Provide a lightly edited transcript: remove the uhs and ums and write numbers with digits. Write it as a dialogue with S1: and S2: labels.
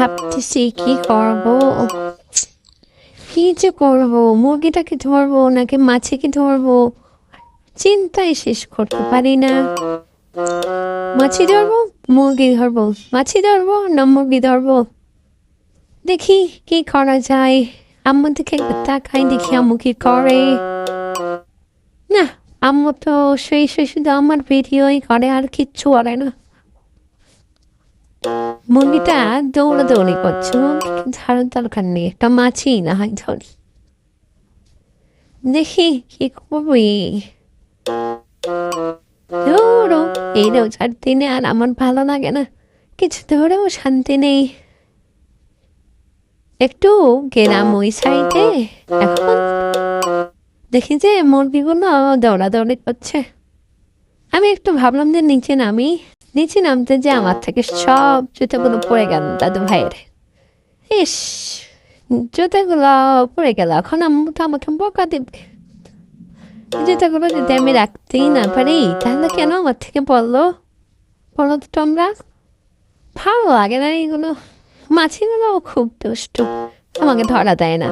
S1: ভাবতেছি কি করবো, কি যে করবো, মুরগিটাকে ধরবো নাকি মাছিকে ধরবো, চিন্তায় শেষ করতে পারি না। মাছি ধরবো, মুরগি ধরবো, মাছি ধরবো না মুরগি ধরবো, দেখি কি করা যায়। আম্মু দিকে একবার তাকাই, দেখি আম্মু কি করে। না, আম্মু তো সেই শুধু আমার ভিডিওই করে, আর কিচ্ছু করে না। মুরগিটা দৌড়াদৌড়ি করছে, মুরগিকে ধারণ দরকার নেই, একটা মাছি না হয় ধরি। দেখি কি করবি। ধরো এই রোজার দিনে আর আমার ভালো লাগে না, কিছু ধরেও শান্তি নেই। একটু গেলাম ওই সাইডে, এখন দেখি যে মুরগিগুলো দৌড়াদৌড়ি করছে। আমি একটু ভাবলাম যে নিচে নামতে, যে আমার থেকে সব জুতোগুলো পড়ে গেল দাদু ভাইয়ের। ইস, জুতোগুলো পড়ে গেল, এখন আম্মু তো আমাকে বকা দেবে। জুতোগুলো যদি আমি রাখতেই না পারি, তাহলে কেন আমার থেকে বললো তো তোমরা। ভালো লাগে না এইগুলো। মাছিগুলোও খুব দুষ্টু, আমাকে ধরা দেয় না।